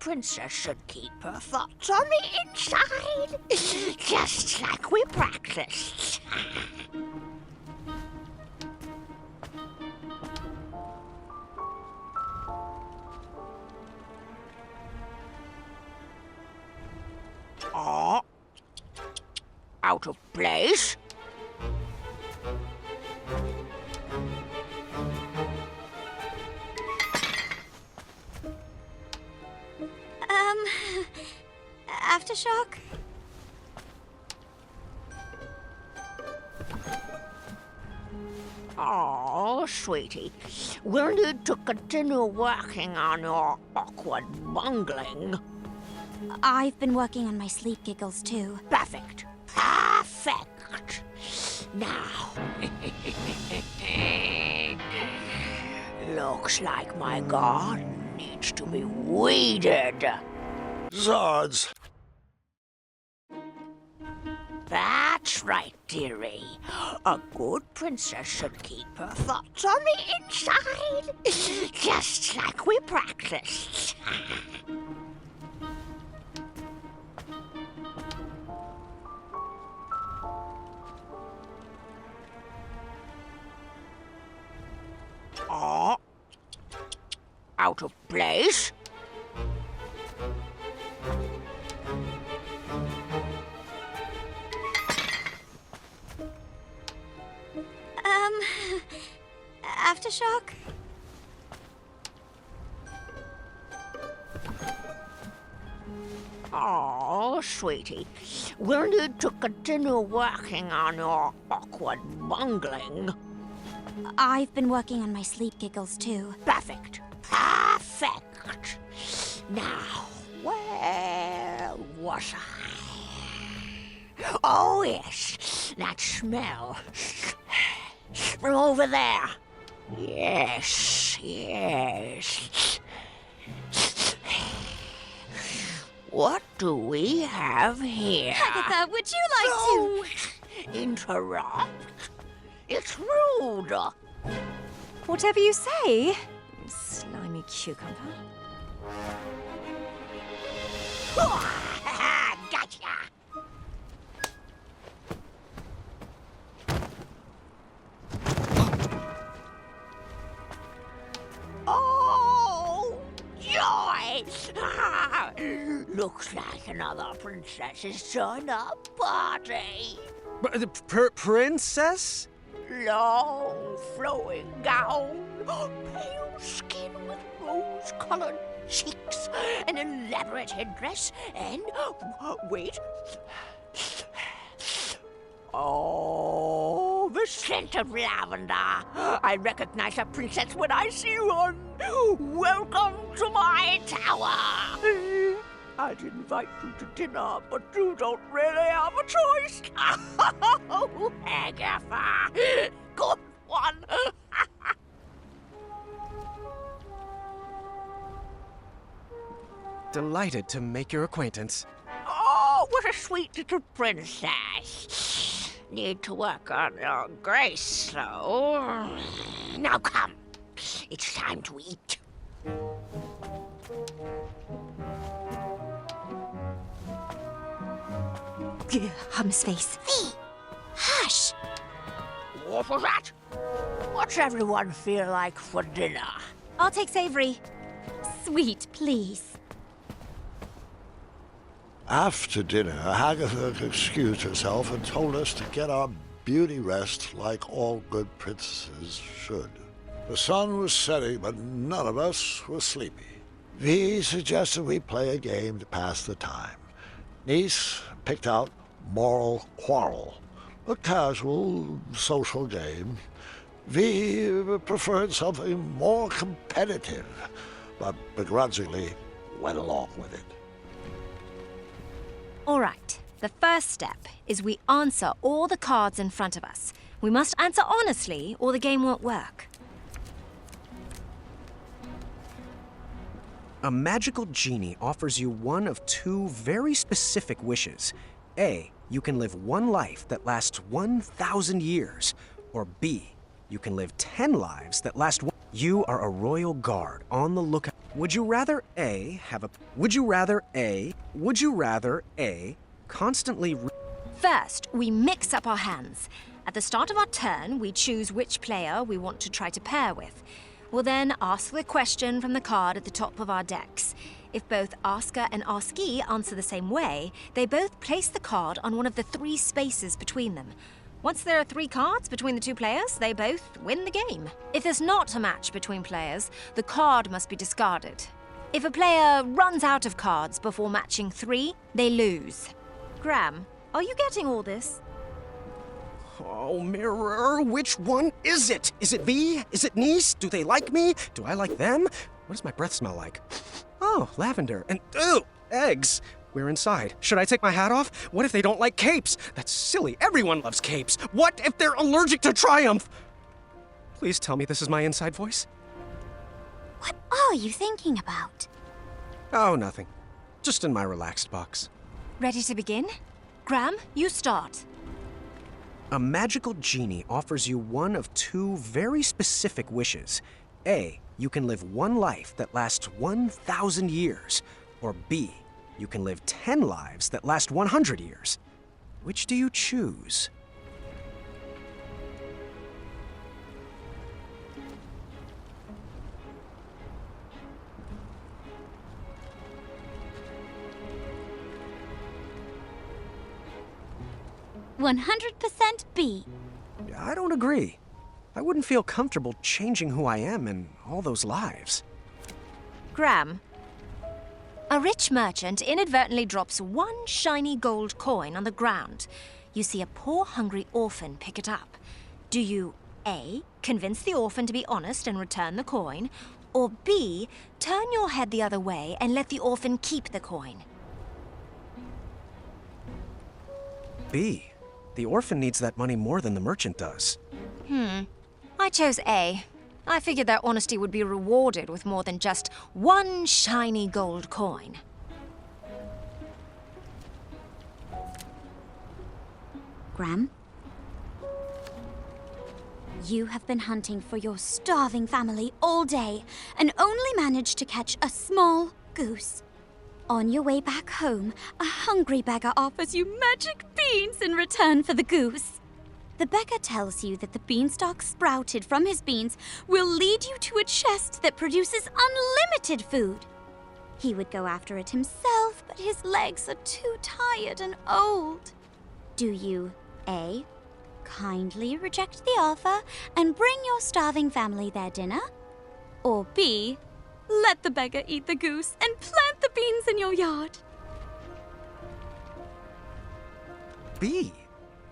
princess should keep her thoughts on the inside, just like we practiced. Oh, out of place? Aftershock? Oh, sweetie, we'll need to continue working on your awkward bungling. I've been working on my sleep giggles too. Perfect. Perfect. Now. Looks like my garden needs to be weeded. Zods. That's right, dearie. A good princess should keep her thoughts on the inside, just like we practiced. Oh, out of place? Aftershock? Oh, sweetie, we'll need to continue working on your awkward bungling. I've been working on my sleep giggles too. Perfect. Perfect. Now, where was I? Oh, yes, that smell. From over there. Yes, yes. What do we have here? Hagatha, would you like to... Interrupt? It's rude. Whatever you say, you slimy cucumber. Gotcha. Oh, joy! Looks like another princess has joined our party. Princess? Long, flowing gown, pale skin with rose-colored cheeks, an elaborate headdress, and... wait. Oh, the scent of lavender. I recognize a princess when I see one. Welcome to my tower. I'd invite you to dinner, but you don't really have a choice. Oh, Hagatha. Good one. Delighted to make your acquaintance. Oh, what a sweet little princess. Need to work on your grace, though. Now come. It's time to eat. Hum's face. Hey, hush! What was that? What's everyone feel like for dinner? I'll take savory. Sweet, please. After dinner, Hagatha excused herself and told us to get our beauty rest like all good princesses should. The sun was setting, but none of us were sleepy. Vi suggested we play a game to pass the time. Neese picked out Moral Quarrel, a casual social game. Vi preferred something more competitive, but begrudgingly went along with it. All right. The first step is we answer all the cards in front of us. We must answer honestly, or the game won't work. A magical genie offers you one of two very specific wishes. A, you can live one life that lasts 1,000 years. Or B, you can live 10 lives that last one... You are a royal guard on the lookout. Would you rather A, constantly... First, we mix up our hands. At the start of our turn, we choose which player we want to try to pair with. We'll then ask the question from the card at the top of our decks. If both asker and askee answer the same way, they both place the card on one of the 3 spaces between them. Once there are 3 cards between the 2 players, they both win the game. If there's not a match between players, the card must be discarded. If a player runs out of cards before matching 3, they lose. Graham, are you getting all this? Oh, Mirror, which one is it? Is it V? Is it Neese? Do they like me? Do I like them? What does my breath smell like? Oh, lavender and, ew, eggs. We're inside. Should I take my hat off? What if they don't like capes? That's silly. Everyone loves capes. What if they're allergic to Triumph? Please tell me this is my inside voice. What are you thinking about? Oh, nothing. Just in my relaxed box. Ready to begin? Graham, you start. A magical genie offers you one of 2 very specific wishes. A, you can live 1 life that lasts 1,000 years. Or B, you can live 10 lives that last 100 years. Which do you choose? %100% B. I don't agree. I wouldn't feel comfortable changing who I am in all those lives. Graham. A rich merchant inadvertently drops 1 shiny gold coin on the ground. You see a poor, hungry orphan pick it up. Do you A, convince the orphan to be honest and return the coin, or B, turn your head the other way and let the orphan keep the coin? B. The orphan needs that money more than the merchant does. I chose A. I figured their honesty would be rewarded with more than just 1 shiny gold coin. Graham? You have been hunting for your starving family all day and only managed to catch a small goose. On your way back home, a hungry beggar offers you magic beans in return for the goose. The beggar tells you that the beanstalk sprouted from his beans will lead you to a chest that produces unlimited food. He would go after it himself, but his legs are too tired and old. Do you A, kindly reject the offer and bring your starving family their dinner? Or B, let the beggar eat the goose and plant the beans in your yard? B.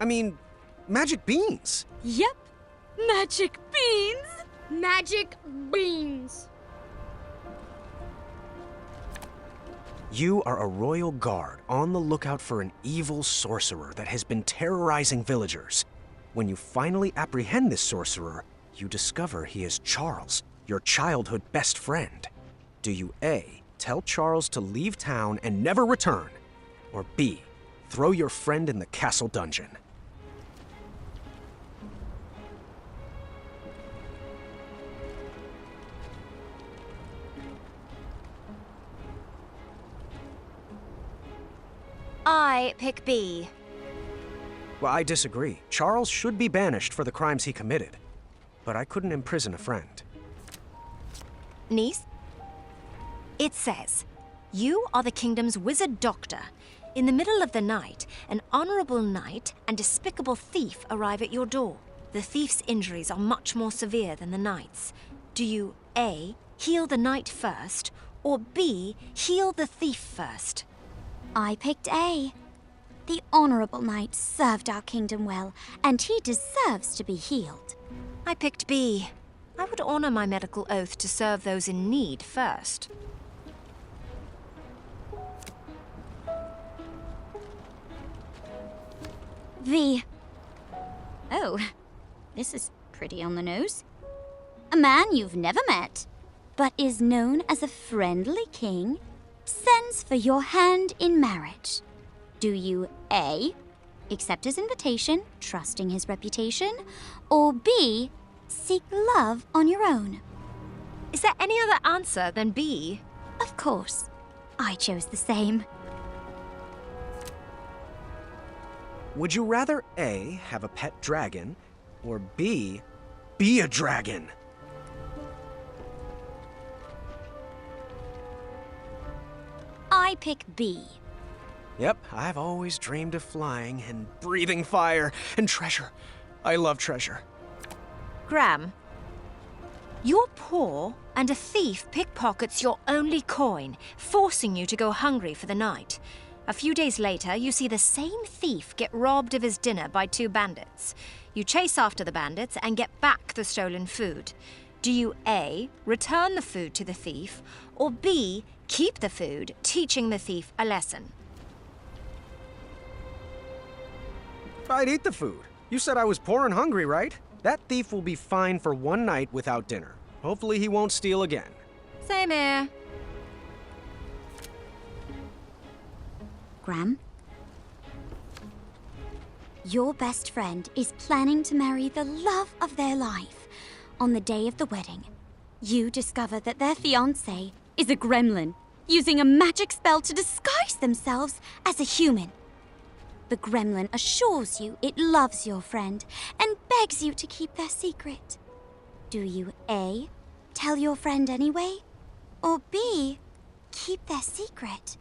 I mean, magic beans. Yep, magic beans. Magic beans. You are a royal guard on the lookout for an evil sorcerer that has been terrorizing villagers. When you finally apprehend this sorcerer, you discover he is Charles, your childhood best friend. Do you A, tell Charles to leave town and never return? Or B, throw your friend in the castle dungeon? I pick B. Well, I disagree. Charles should be banished for the crimes he committed. But I couldn't imprison a friend. Neese? It says, you are the kingdom's wizard doctor. In the middle of the night, an honorable knight and despicable thief arrive at your door. The thief's injuries are much more severe than the knight's. Do you A, heal the knight first, or B, heal the thief first? I picked A. The honorable knight served our kingdom well, and he deserves to be healed. I picked B. I would honor my medical oath to serve those in need first. V. Oh, this is pretty on the nose. A man you've never met, but is known as a friendly king, sends for your hand in marriage. Do you A, accept his invitation, trusting his reputation, or B, seek love on your own? Is there any other answer than B? Of course. I chose the same. Would you rather A, have a pet dragon, or B, be a dragon? I pick B. Yep, I've always dreamed of flying and breathing fire and treasure. I love treasure. Gram, you're poor and a thief pickpockets your only coin, forcing you to go hungry for the night. A few days later, you see the same thief get robbed of his dinner by 2 bandits. You chase after the bandits and get back the stolen food. Do you A, return the food to the thief, or B, keep the food, teaching the thief a lesson? I'd eat the food. You said I was poor and hungry, right? That thief will be fine for 1 night without dinner. Hopefully he won't steal again. Same here. Gram? Your best friend is planning to marry the love of their life. On the day of the wedding, you discover that their fiancé is a gremlin, using a magic spell to disguise themselves as a human. The gremlin assures you it loves your friend and begs you to keep their secret. Do you A, tell your friend anyway? Or B, keep their secret?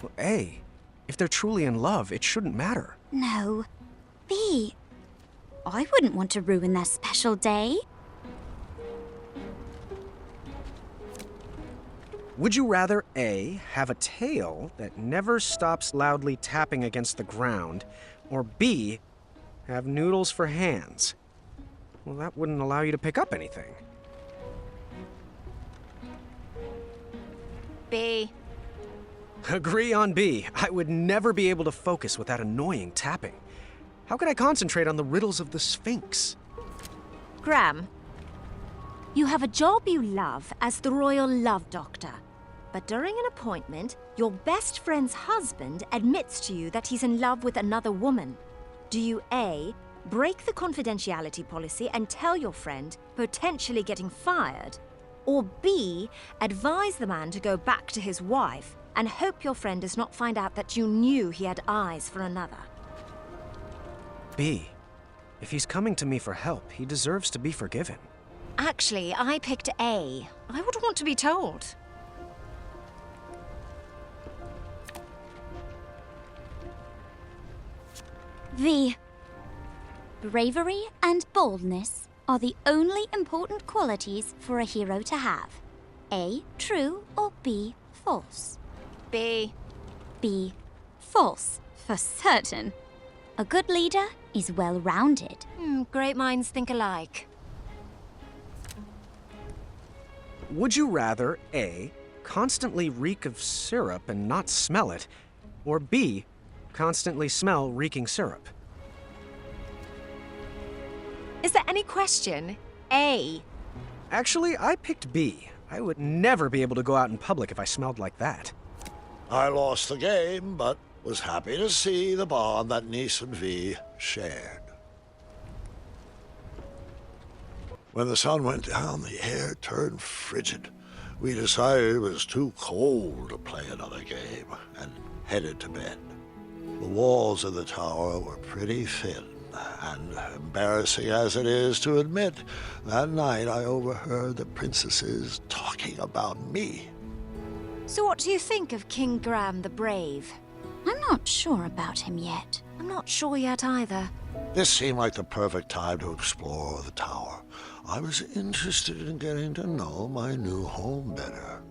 Well, A, if they're truly in love, it shouldn't matter. No. B, I wouldn't want to ruin their special day. Would you rather A, have a tail that never stops loudly tapping against the ground, or B, have noodles for hands? Well, that wouldn't allow you to pick up anything. B. Agree on B. I would never be able to focus with that annoying tapping. How could I concentrate on the riddles of the Sphinx? Gram, you have a job you love as the Royal Love Doctor. But during an appointment, your best friend's husband admits to you that he's in love with another woman. Do you A, break the confidentiality policy and tell your friend, potentially getting fired? Or B, advise the man to go back to his wife and hope your friend does not find out that you knew he had eyes for another? B. If he's coming to me for help, he deserves to be forgiven. Actually, I picked A. I would want to be told. V. Bravery and boldness are the only important qualities for a hero to have. A, true, or B, false? B. B, false, for certain. A good leader is well-rounded. Great minds think alike. Would you rather A, constantly reek of syrup and not smell it, or B, constantly smell reeking syrup? Is there any question? A. Actually, I picked B. I would never be able to go out in public if I smelled like that. I lost the game, but was happy to see the bond that Neese and V shared. When the sun went down, the air turned frigid. We decided it was too cold to play another game and headed to bed. The walls of the tower were pretty thin, and embarrassing as it is to admit, that night I overheard the princesses talking about me. So what do you think of King Gram the Brave? I'm not sure about him yet. I'm not sure yet either. This seemed like the perfect time to explore the tower. I was interested in getting to know my new home better.